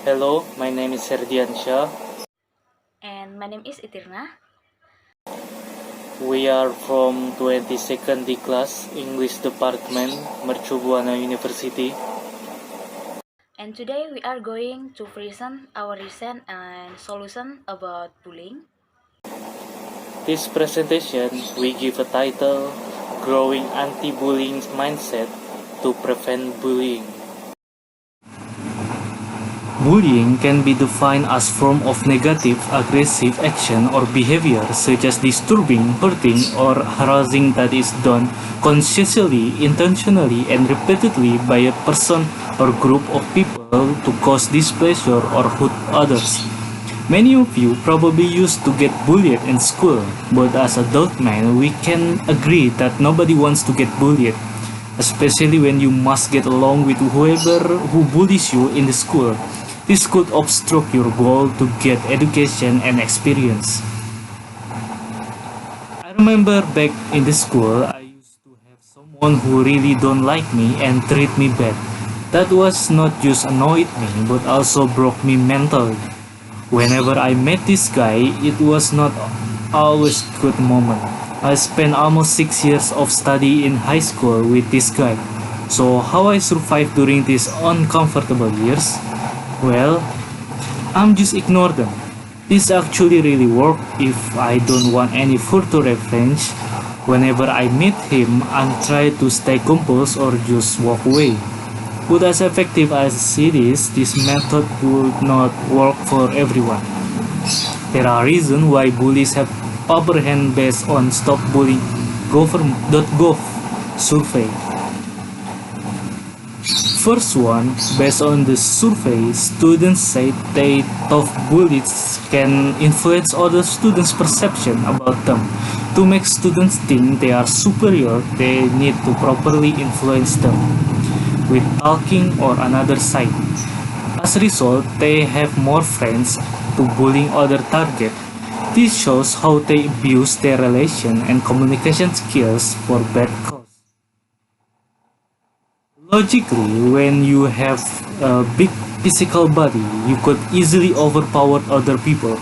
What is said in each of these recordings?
Hello, my name is Herdiansyah. And my name is Itirna. We are from 22nd D class, English Department, Mercu Buana University. And today we are going to present our recent and solution about bullying. This presentation, we give a title, Growing Anti-Bullying Mindset to Prevent Bullying. Bullying can be defined as form of negative, aggressive action or behavior such as disturbing, hurting, or harassing that is done consciously, intentionally, and repeatedly by a person or group of people to cause displeasure or hurt others. Many of you probably used to get bullied in school, but as adult men, we can agree that nobody wants to get bullied, especially when you must get along with whoever who bullies you in the school. This could obstruct your goal to get education and experience. I remember back in the school, I used to have someone who really don't like me and treat me bad. That was not just annoyed me, but also broke me mentally. Whenever I met this guy, it was not always good moment. I spent almost 6 years of study in high school with this guy. So how I survived during these uncomfortable years? Well, I'm just ignore them. This actually really worked if I don't want any further revenge. Whenever I meet him, I'm trying to stay composed or just walk away. But as effective as it is, this method would not work for everyone. There are reasons why bullies have upper hand based on stopbullying.gov survey. First one, based on the survey, students say they tough bullies can influence other students' perception about them. To make students think they are superior, they need to properly influence them with talking or another side. As a result, they have more friends to bullying other target. This shows how they abuse their relation and communication skills for bad cause. Logically, when you have a big physical body, you could easily overpower other people.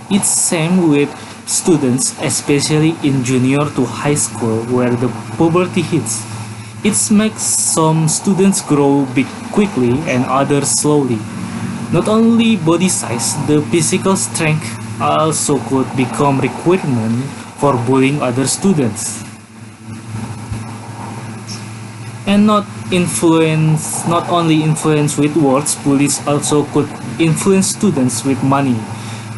It's same with students, especially in junior to high school where the puberty hits. It makes some students grow big quickly and others slowly. Not only body size, the physical strength also could become requirement for bullying other students. And not only influence with words, bullies also could influence students with money.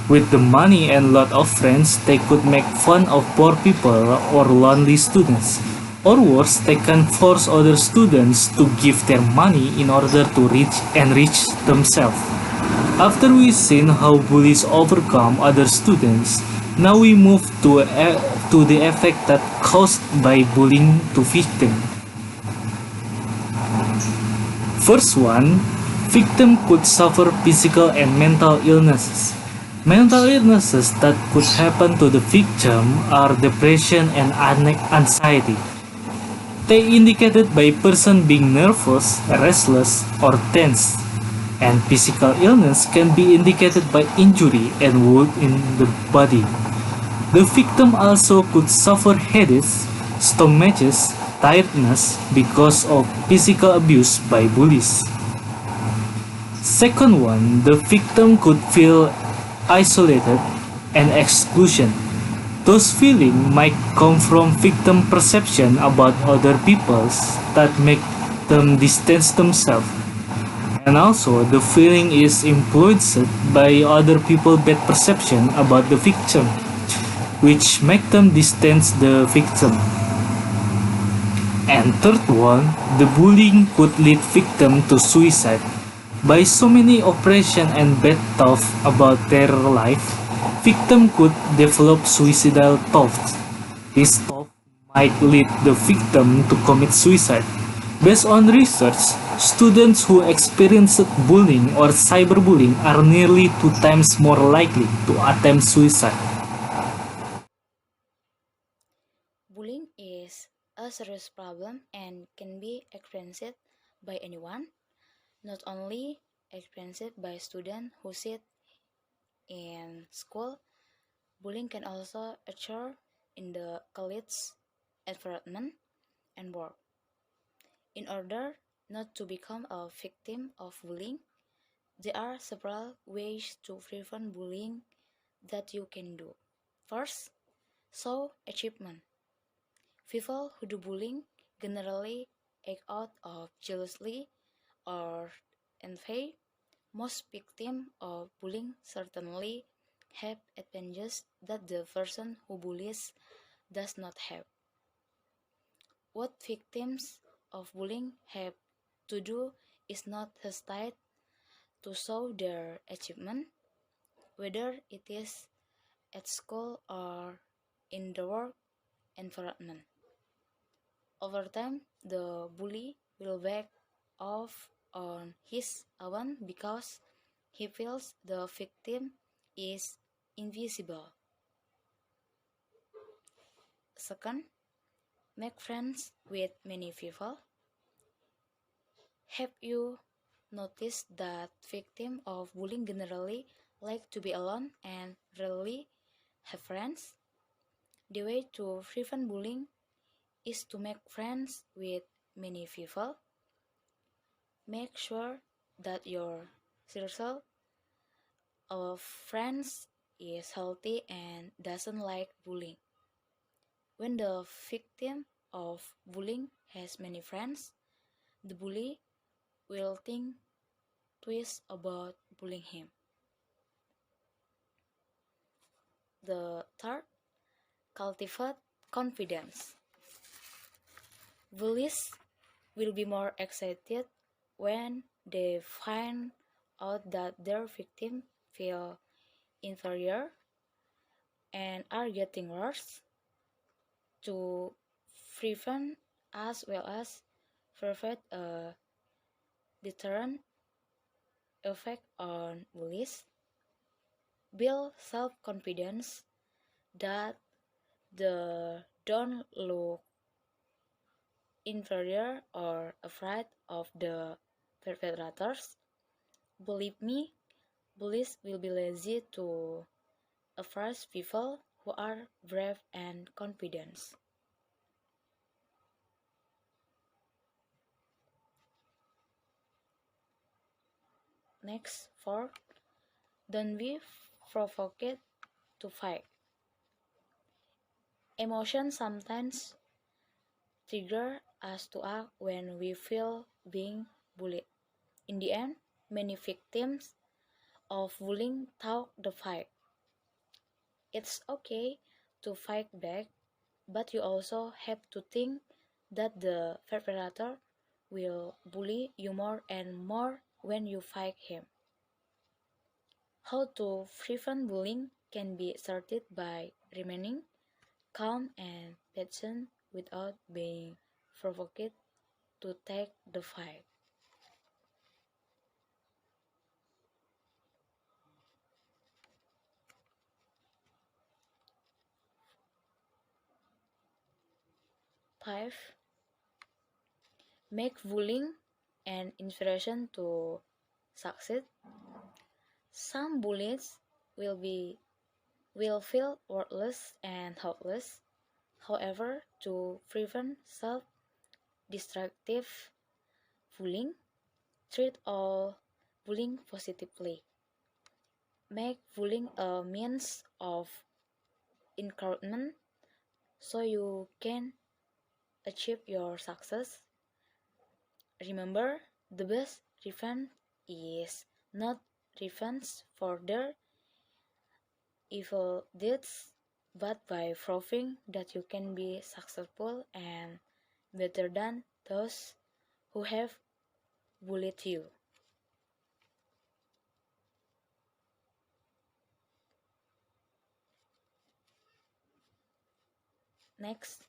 With the money and lot of friends, they could make fun of poor people or lonely students. Or worse, they can force other students to give their money in order to enrich themselves. After we've seen how bullies overcome other students, now we move to the effect that caused by bullying to victim. First one, victim could suffer physical and mental illnesses. Mental illnesses that could happen to the victim are depression and anxiety. They indicated by person being nervous, restless, or tense. And physical illness can be indicated by injury and wound in the body. The victim also could suffer headaches, stomaches, tiredness because of physical abuse by bullies. Second one, the victim could feel isolated and exclusion. Those feelings might come from victim perception about other people that make them distance themselves. And also, the feeling is influenced by other people's bad perception about the victim, which make them distance the victim. And third one, the bullying could lead victim to suicide. By so many oppression and bad thoughts about their life, victim could develop suicidal thoughts. This thought might lead the victim to commit suicide. Based on research, students who experienced bullying or cyberbullying are nearly 2 times more likely to attempt suicide. Bullying is a serious problem and can be experienced by anyone, not only experienced by students who sit in school. Bullying can also occur in the college environment and work. In order not to become a victim of bullying, there are several ways to prevent bullying that you can do. First, show achievement. People who do bullying generally act out of jealousy or envy. Most victims of bullying certainly have advantages that the person who bullies does not have. What victims of bullying have to do is not hesitate to show their achievement, whether it is at school or in the work environment. Over time, the bully will back off on his own because he feels the victim is invisible. Second, make friends with many people. Have you noticed that victims of bullying generally like to be alone and rarely have friends? The way to prevent bullying is to make friends with many people. Make sure that your circle of friends is healthy and doesn't like bullying. When the victim of bullying has many friends, the bully will think twice about bullying him. The third, cultivate confidence. Bullies will be more excited when they find out that their victim feel inferior and are getting worse. To prevent as well as provide a deterrent effect on bullies, build self-confidence that they don't look inferior or afraid of the perpetrators. Believe me, bullies will be lazy to approach people who are brave and confident. Next, fourth, don't be provoked to fight. Emotions sometimes trigger us to act when we feel being bullied. In the end, many victims of bullying talk the fight. It's okay to fight back, but you also have to think that the perpetrator will bully you more and more when you fight him. How to prevent bullying can be started by remaining calm and patient without being provoked to take the fight. Five, make bullying an inspiration to succeed. Some bullies will feel worthless and helpless. However, to prevent self-destructive bullying, treat all bullying positively. Make bullying a means of encouragement so you can achieve your success. Remember, the best revenge is not revenge for their evil deeds, but by proving that you can be successful and better than those who have bullied you. Next,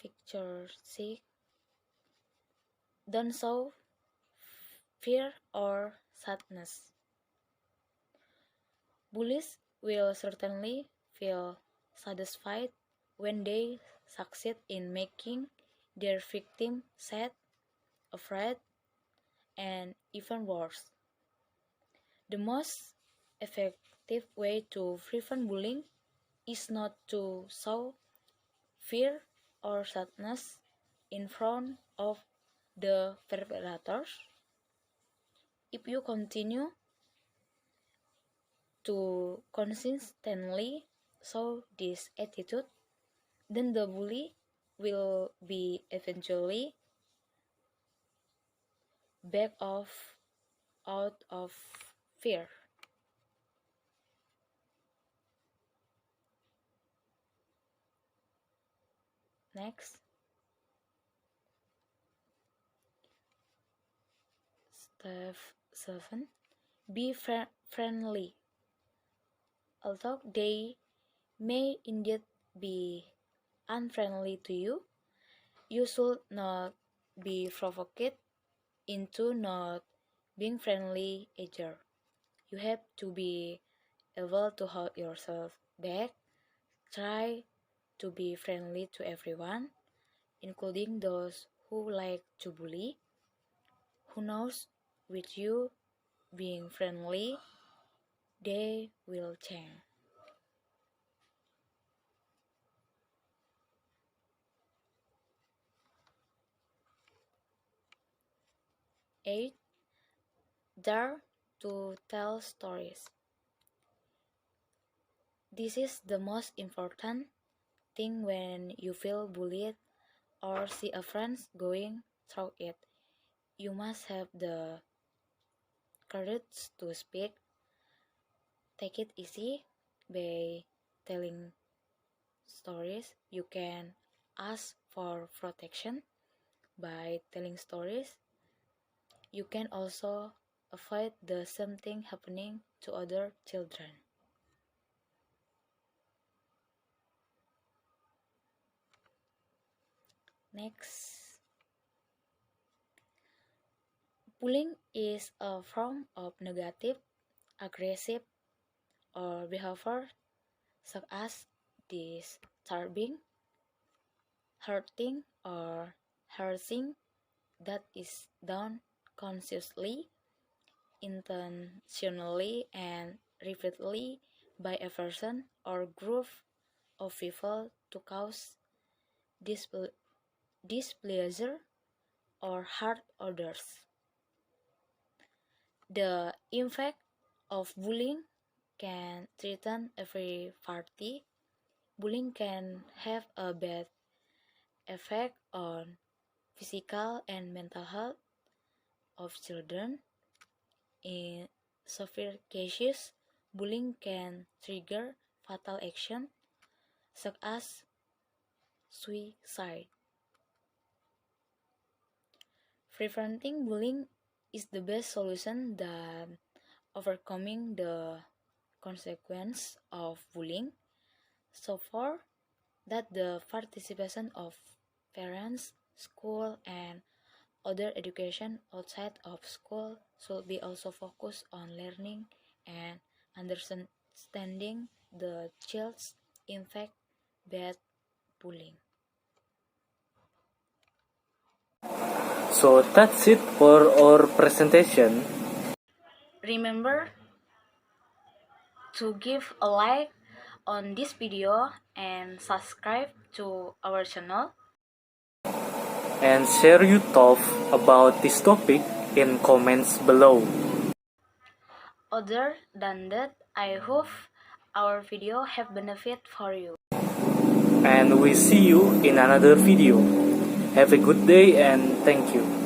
picture 6. Don't show fear or sadness. Bullies will certainly feel satisfied when they succeed in making their victim sad, afraid, and even worse. The most effective way to prevent bullying is not to show fear or sadness in front of the perpetrators. If you continue to consistently show this attitude, then the bully will be eventually back off out of fear. Next, step 7. Be friendly. Although they may indeed be unfriendly to you, you should not be provoked into not being friendly either. You have to be able to hold yourself back. Try to be friendly to everyone, including those who like to bully. Who knows, with you being friendly, they will change. 8. Dare to tell stories. This is the most important thing when you feel bullied or see a friend going through it. You must have the courage to speak. Take it easy by telling stories. You can ask for protection by telling stories. You can also avoid the same thing happening to other children. Next, bullying is a form of negative, aggressive, or behavior such as disturbing, hurting, or harassing that is done consciously, intentionally, and repeatedly by a person or group of people to cause displeasure or hurt others. The impact of bullying can threaten every party. Bullying can have a bad effect on physical and mental health of children. In severe cases, bullying can trigger fatal action such as suicide. Preventing bullying is the best solution than overcoming the consequence of bullying. So far, that the participation of parents, school, and other education outside of school should be also focused on learning and understanding the child's impact bad bullying. So that's it for our presentation. Remember to give a like on this video and subscribe to our channel. And share your thoughts about this topic in comments below. Other than that, I hope our video have benefit for you. And we see you in another video. Have a good day and thank you.